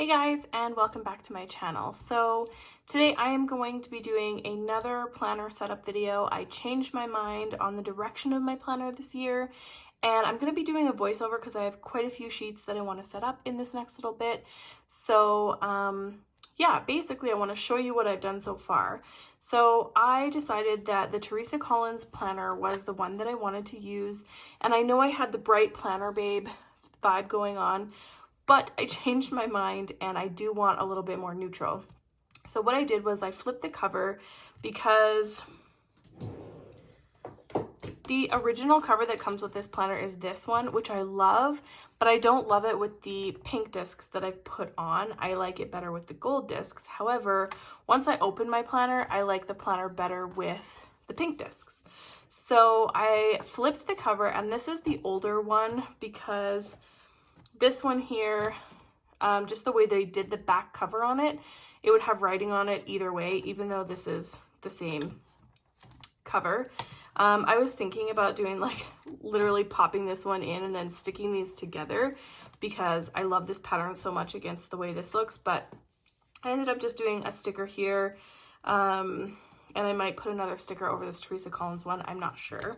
Hey guys, and welcome back to my channel. So today I am going to be doing another planner setup video. I changed my mind on the direction of my planner this year, and I'm going to be doing a voiceover because I have quite a few sheets that I want to set up in this next little bit. So yeah, basically I want to show you what I've done so far. So I decided that the Teresa Collins planner was the one that I wanted to use, and I know I had the Bright Planner Babe vibe going on, but I changed my mind and I do want a little bit more neutral. So what I did was I flipped the cover because the original cover that comes with this planner is this one, which I love, but I don't love it with the pink discs that I've put on. I like it better with the gold discs. However, once I open my planner, I like the planner better with the pink discs. So I flipped the cover, and this is the older one because this one here, just the way they did the back cover on it, it would have writing on it either way, even though this is the same cover. I was thinking about doing like literally popping this one in and then sticking these together because I love this pattern so much against the way this looks, but I ended up just doing a sticker here, and I might put another sticker over this Teresa Collins one, I'm not sure.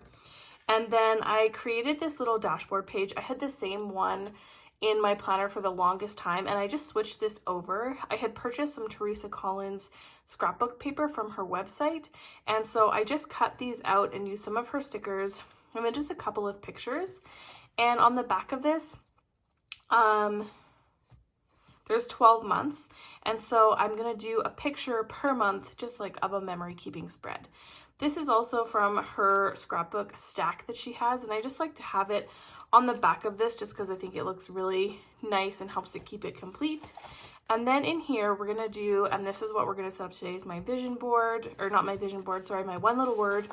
And then I created this little dashboard page. I had the same one in my planner for the longest time, and I just switched this over. I had purchased some Teresa Collins scrapbook paper from her website, and so I just cut these out and used some of her stickers and then just a couple of pictures. And on the back of this, there's 12 months, and so I'm gonna do a picture per month, just like of a memory keeping spread. This is also from her scrapbook stack that she has, and I just like to have it on the back of this just because I think it looks really nice and helps to keep it complete. And then in here we're gonna do, and this is what we're gonna set up today, is my vision board, or not my vision board, sorry, my one little word,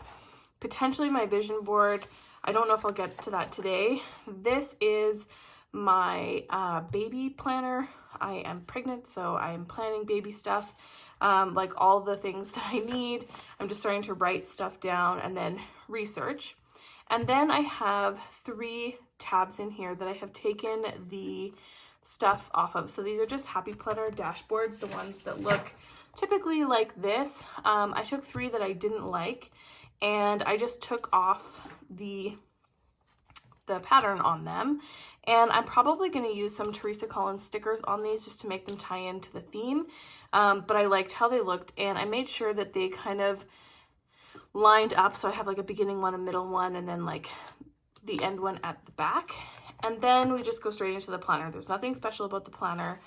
potentially my vision board. I don't know if I'll get to that today. This is my baby planner. I am pregnant, so I am planning baby stuff, like all the things that I need. I'm just starting to write stuff down and then research. And then I have 3 tabs in here that I have taken the stuff off of. So these are just Happy Planner dashboards, the ones that look typically like this. I took 3 that I didn't like, and I just took off the pattern on them. And I'm probably going to use some Teresa Collins stickers on these just to make them tie into the theme. But I liked how they looked, and I made sure that they kind of lined up, so I have like a beginning one, a middle one, and then like the end one at the back. And then we just go straight into the planner. There's nothing special about the planner,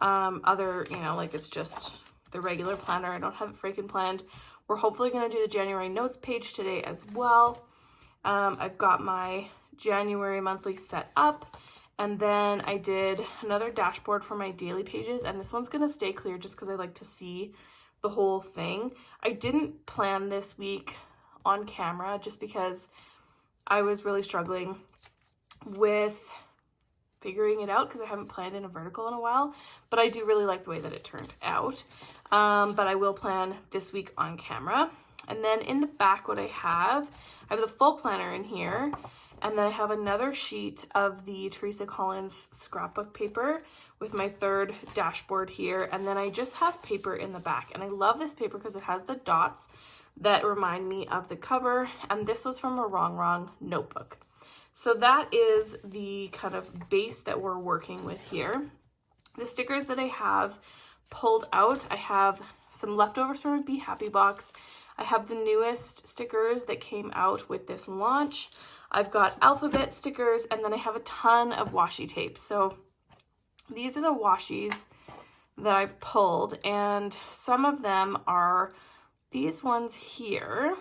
other, you know, like it's just the regular planner. I don't have it freaking planned. We're hopefully going to do the January notes page today as well. I've got my January monthly set up, and then I did another dashboard for my daily pages, and this one's going to stay clear just because I like to see the whole thing. I didn't plan this week on camera just because I was really struggling with figuring it out because I haven't planned in a vertical in a while, but I do really like the way that it turned out. But I will plan this week on camera. And then in the back, what I have the full planner in here, and then I have another sheet of the Teresa Collins scrapbook paper with my 3rd dashboard here. And then I just have paper in the back. And I love this paper because it has the dots that remind me of the cover. And this was from a Wrong notebook. So that is the kind of base that we're working with here. The stickers that I have pulled out, I have some leftovers from a Be Happy box. I have the newest stickers that came out with this launch. I've got alphabet stickers, and then I have a ton of washi tape. So these are the washies that I've pulled, and some of them are these ones here.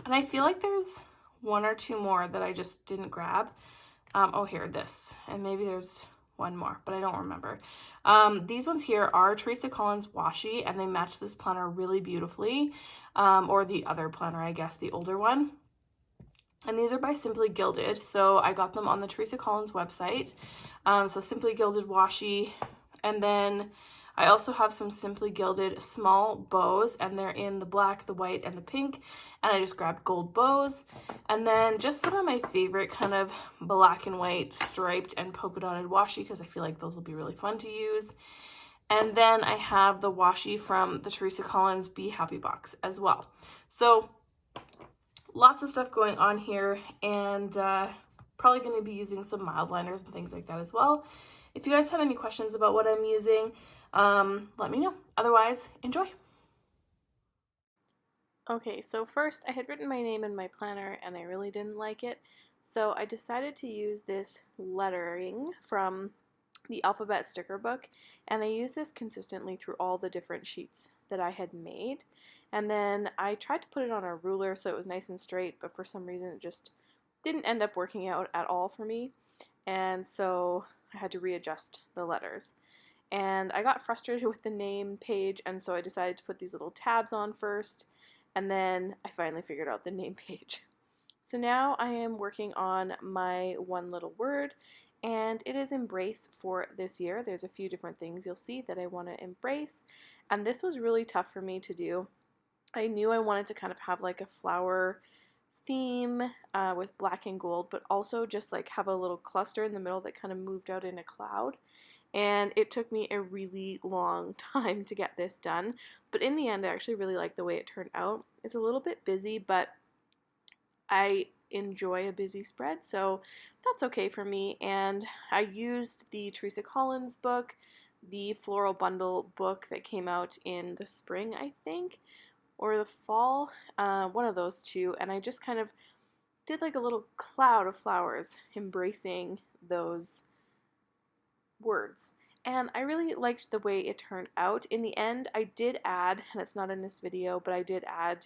And I feel like there's 1 or 2 more that I just didn't grab. Oh, here, this, and maybe there's 1 more, but I don't remember. These ones here are Teresa Collins washi, and they match this planner really beautifully, or the other planner, I guess, the older one. And these are by Simply Gilded, so I got them on the Teresa Collins website. So Simply Gilded washi, and then I also have some Simply Gilded small bows, and they're in the black, the white, and the pink, and I just grabbed gold bows. And then just some of my favorite kind of black and white striped and polka dotted washi, because I feel like those will be really fun to use. And then I have the washi from the Teresa Collins Be Happy box as well. So lots of stuff going on here, and probably going to be using some mild liners and things like that as well. If you guys have any questions about what I'm using, let me know. Otherwise, enjoy. Okay, so first I had written my name in my planner and I really didn't like it, so I decided to use this lettering from the alphabet sticker book, and I used this consistently through all the different sheets that I had made. And then I tried to put it on a ruler so it was nice and straight, but for some reason it just didn't end up working out at all for me, and so I had to readjust the letters. And I got frustrated with the name page, and so I decided to put these little tabs on first, and then I finally figured out the name page. So now I am working on my one little word, and it is embrace for this year. There's a few different things you'll see that I want to embrace, and this was really tough for me to do. I knew I wanted to kind of have like a flower theme with black and gold, but also just like have a little cluster in the middle that kind of moved out in a cloud. And it took me a really long time to get this done, but in the end I actually really like the way it turned out. It's a little bit busy, but I enjoy a busy spread, so that's okay for me. And I used the Teresa Collins book, the Floral Bundle book that came out in the spring, I think, or the fall, one of those two, and I just kind of did like a little cloud of flowers embracing those words. And I really liked the way it turned out. In the end, I did add, and it's not in this video, but I did add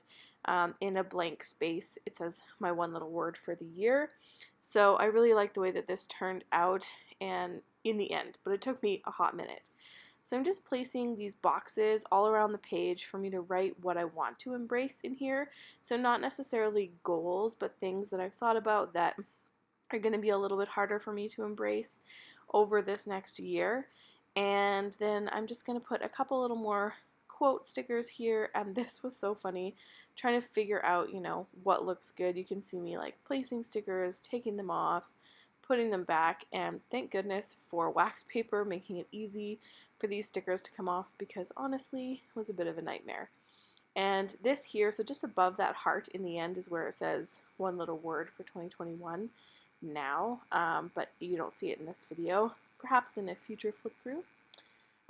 in a blank space, it says my one little word for the year. So I really like the way that this turned out and in the end, but it took me a hot minute. So I'm just placing these boxes all around the page for me to write what I want to embrace in here. So not necessarily goals, but things that I've thought about that are going to be a little bit harder for me to embrace over this next year. And then I'm just going to put a couple little more quote stickers here, and this was so funny trying to figure out, you know, what looks good. You can see me like placing stickers, taking them off, putting them back, and thank goodness for wax paper making it easy for these stickers to come off, because honestly it was a bit of a nightmare. And this here, so just above that heart in the end is where it says one little word for 2021 now, but you don't see it in this video, perhaps in a future flip through.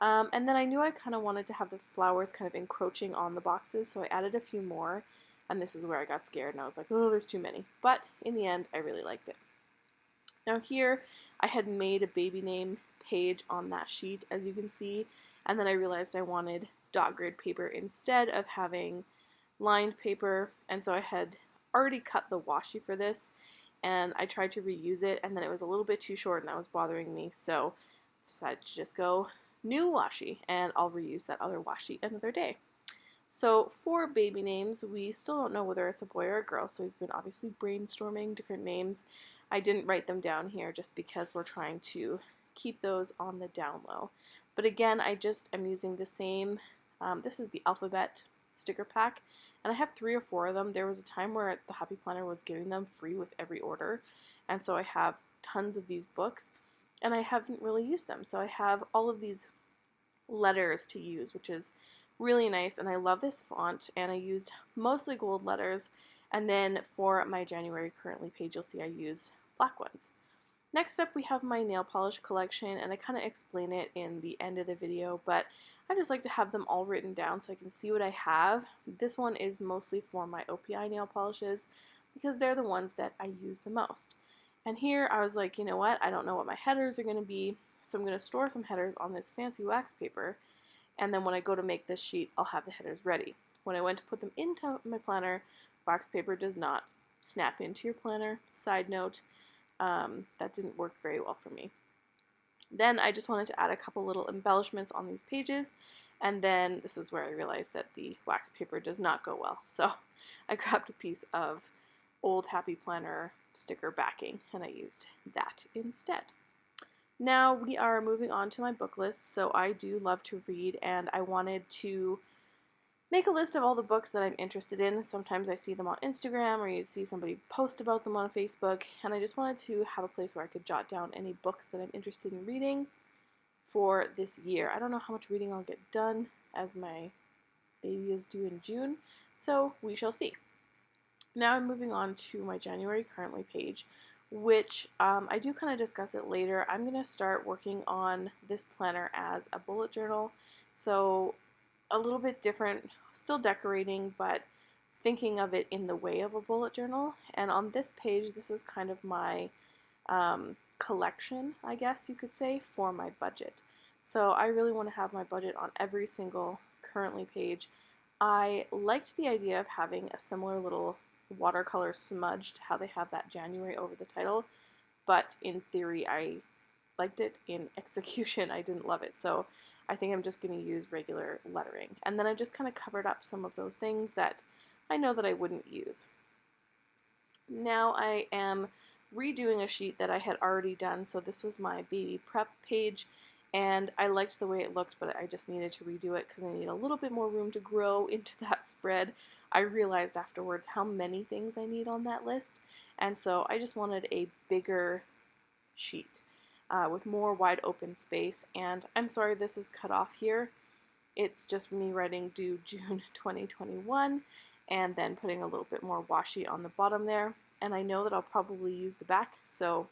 And then I knew I kind of wanted to have the flowers kind of encroaching on the boxes, so I added a few more, and this is where I got scared and I was like, oh, there's too many. But in the end, I really liked it. Now here, I had made a baby name page on that sheet, as you can see, and then I realized I wanted dot grid paper instead of having lined paper, and so I had already cut the washi for this, and I tried to reuse it, and then it was a little bit too short and that was bothering me, so I decided to just go new washi, and I'll reuse that other washi another day. So for baby names, we still don't know whether it's a boy or a girl, so we've been obviously brainstorming different names. I didn't write them down here just because we're trying to keep those on the down low. But again, I'm using the same, this is the alphabet sticker pack, and I have 3 or 4 of them. There was a time where the Happy Planner was giving them free with every order, and so I have tons of these books, and I haven't really used them. So I have all of these letters to use, which is really nice, and I love this font, and I used mostly gold letters, and then for my January currently page, you'll see I used black ones. Next up, we have my nail polish collection, and I kind of explain it in the end of the video, but I just like to have them all written down so I can see what I have. This one is mostly for my OPI nail polishes because they're the ones that I use the most. And here I was like, you know what, I don't know what my headers are going to be, so I'm going to store some headers on this fancy wax paper, and then when I go to make this sheet, I'll have the headers ready. When I went to put them into my planner, wax paper does not snap into your planner. Side note, that didn't work very well for me. Then I just wanted to add a couple little embellishments on these pages, and then this is where I realized that the wax paper does not go well. So I grabbed a piece of old Happy Planner sticker backing and I used that instead. Now we are moving on to my book list. So I do love to read, and I wanted to make a list of all the books that I'm interested in. Sometimes I see them on Instagram, or you see somebody post about them on Facebook, and I just wanted to have a place where I could jot down any books that I'm interested in reading for this year. I don't know how much reading I'll get done, as my baby is due in June, so we shall see. Now I'm moving on to my January currently page, which I do kind of discuss it later. I'm going to start working on this planner as a bullet journal, so a little bit different, still decorating, but thinking of it in the way of a bullet journal. And on this page, this is kind of my collection, I guess you could say, for my budget. So I really want to have my budget on every single currently page. I liked the idea of having a similar little watercolor smudged, how they have that January over the title, but in theory I liked it. In execution I didn't love it, so I think I'm just going to use regular lettering. And then I just kind of covered up some of those things that I know that I wouldn't use. Now I am redoing a sheet that I had already done, so this was my baby prep page, and I liked the way it looked, but I just needed to redo it because I need a little bit more room to grow into that spread. I realized afterwards how many things I need on that list, and so I just wanted a bigger sheet with more wide open space. And I'm sorry this is cut off here. It's just me writing due June 2021 and then putting a little bit more washi on the bottom there. And I know that I'll probably use the back, so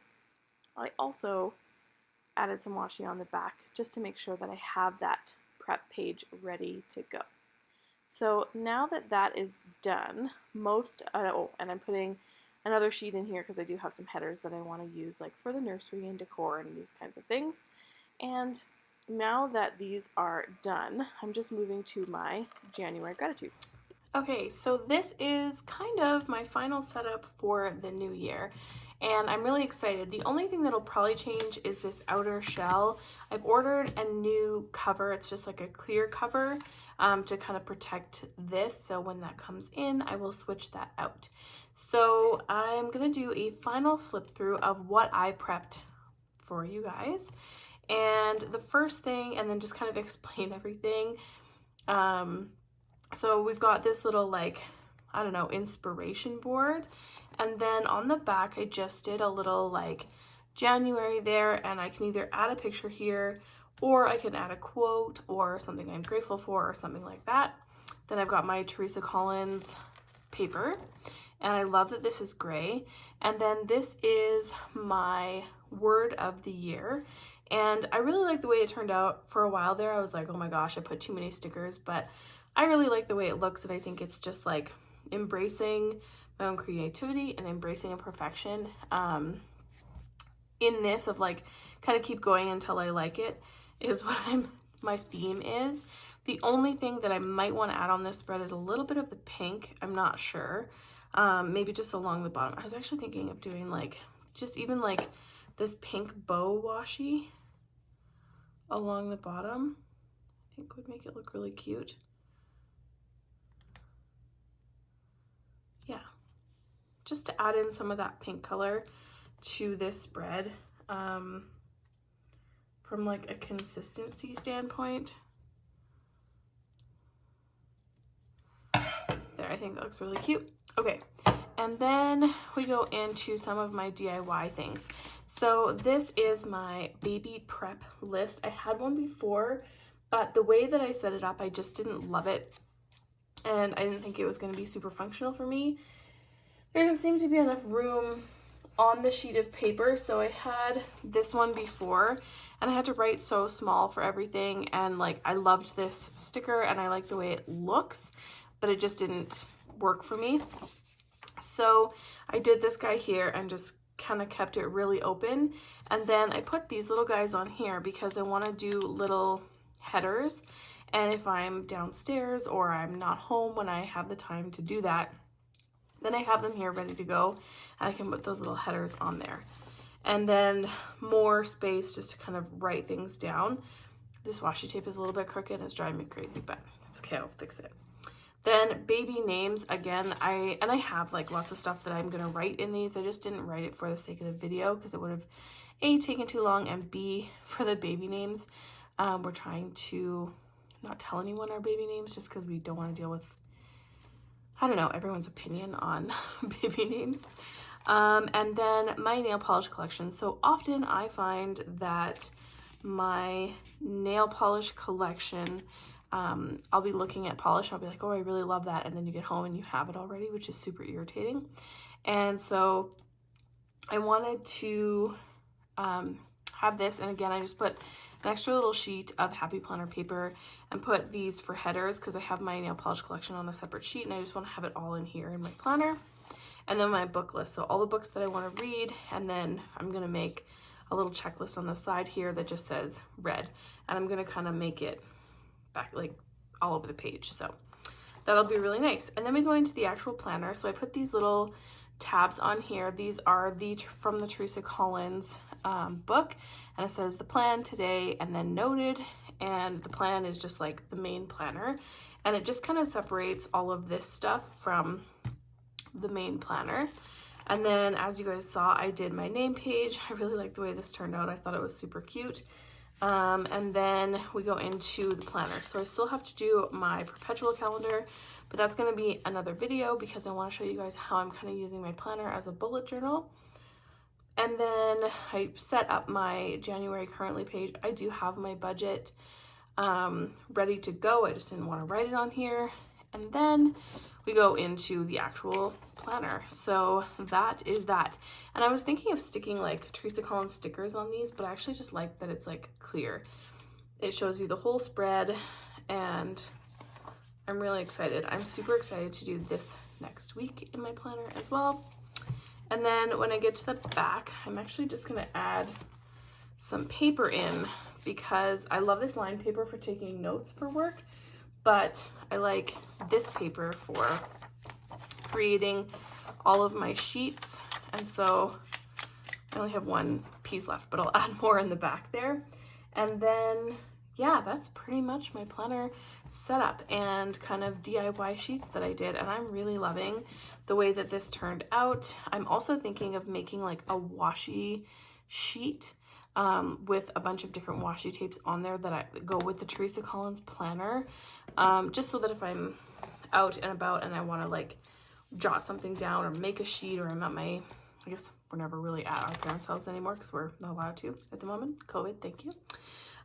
I also added some washi on the back just to make sure that I have that prep page ready to go. So now that that is done, and I'm putting another sheet in here because I do have some headers that I want to use, like for the nursery and decor and these kinds of things. And now that these are done, I'm just moving to my January gratitude. Okay, so this is kind of my final setup for the new year, and I'm really excited. The only thing that'll probably change is this outer shell. I've ordered a new cover. It's just like a clear cover to kind of protect this, so when that comes in, I will switch that out. So I'm gonna do a final flip through of what I prepped for you guys, and the first thing, and then just kind of explain everything. So we've got this little, like, I don't know, inspiration board, and then on the back I just did a little like January there, and I can either add a picture here, or I can add a quote or something I'm grateful for or something like that. Then I've got my Teresa Collins paper, and I love that this is gray. And then this is my word of the year, and I really like the way it turned out. For a while there I was like, oh my gosh, I put too many stickers, but I really like the way it looks, and I think it's just like embracing my own creativity and embracing imperfection in this, of like kind of keep going until I like it, is what my theme is. The only thing that I might want to add on this spread is a little bit of the pink. I'm not sure. Maybe just along the bottom. I was actually thinking of doing like just even like this pink bow washi along the bottom. I think would make it look really cute. Yeah, just to add in some of that pink color to this spread from like a consistency standpoint. There, I think that looks really cute. Okay, and then we go into some of my DIY things. So this is my baby prep list. I had one before, but the way that I set it up, I just didn't love it, and I didn't think it was going to be super functional for me. There didn't seem to be enough room on the sheet of paper, so I had this one before, and I had to write so small for everything, and like I loved this sticker and I like the way it looks, but it just didn't work for me. So I did this guy here and just kind of kept it really open, and then I put these little guys on here because I want to do little headers, and if I'm downstairs or I'm not home when I have the time to do that, then I have them here ready to go, and I can put those little headers on there. And then more space just to kind of write things down. This washi tape is a little bit crooked and it's driving me crazy, but it's okay, I'll fix it. Then baby names, again, I have like lots of stuff that I'm gonna write in these. I just didn't write it for the sake of the video because it would have A, taking too long, and B, for the baby names, we're trying to not tell anyone our baby names just because we don't want to deal with, I don't know, everyone's opinion on baby names. And then my nail polish collection. So often I find that my nail polish collection, I'll be looking at polish, I'll be like, oh, I really love that, and then you get home and you have it already, which is super irritating. And so I wanted to have this, and again, I just put an extra little sheet of Happy Planner paper and put these for headers because I have my nail polish collection on a separate sheet, and I just want to have it all in here in my planner. And then my book list, so all the books that I want to read, and then I'm going to make a little checklist on the side here that just says read, and I'm going to kind of make it back like all over the page, so that'll be really nice. And then we go into the actual planner. So I put these little tabs on here. These are from the Teresa Collins book, and it says the plan today and then noted, and the plan is just like the main planner, and it just kind of separates all of this stuff from the main planner. And then as you guys saw, I did my name page. I really like the way this turned out. I thought it was super cute. And then we go into the planner. So I still have to do my perpetual calendar, but that's going to be another video because I want to show you guys how I'm kind of using my planner as a bullet journal. And then I set up my January currently page. I do have my budget ready to go. I just didn't want to write it on here. And then we go into the actual planner. So that is that. And I was thinking of sticking like Teresa Collins stickers on these, but I actually just like that it's like clear. It shows you the whole spread, and I'm really excited. I'm super excited to do this next week in my planner as well. And then when I get to the back, I'm actually just gonna add some paper in because I love this line paper for taking notes for work, but I like this paper for creating all of my sheets. And so I only have one piece left, but I'll add more in the back there. And then, yeah, that's pretty much my planner setup and kind of DIY sheets that I did. And I'm really loving the way that this turned out. I'm also thinking of making like a washi sheet with a bunch of different washi tapes on there that go with the Teresa Collins planner, just so that if I'm out and about and I want to like jot something down or make a sheet, or I'm at my, I guess we're never really at our parents' house anymore because we're not allowed to at the moment, COVID, thank you.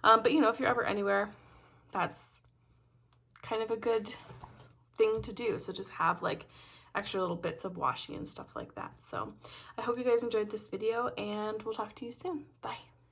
But you know, if you're ever anywhere, that's kind of a good thing to do. So just have like extra little bits of washi and stuff like that. So I hope you guys enjoyed this video, and we'll talk to you soon. Bye.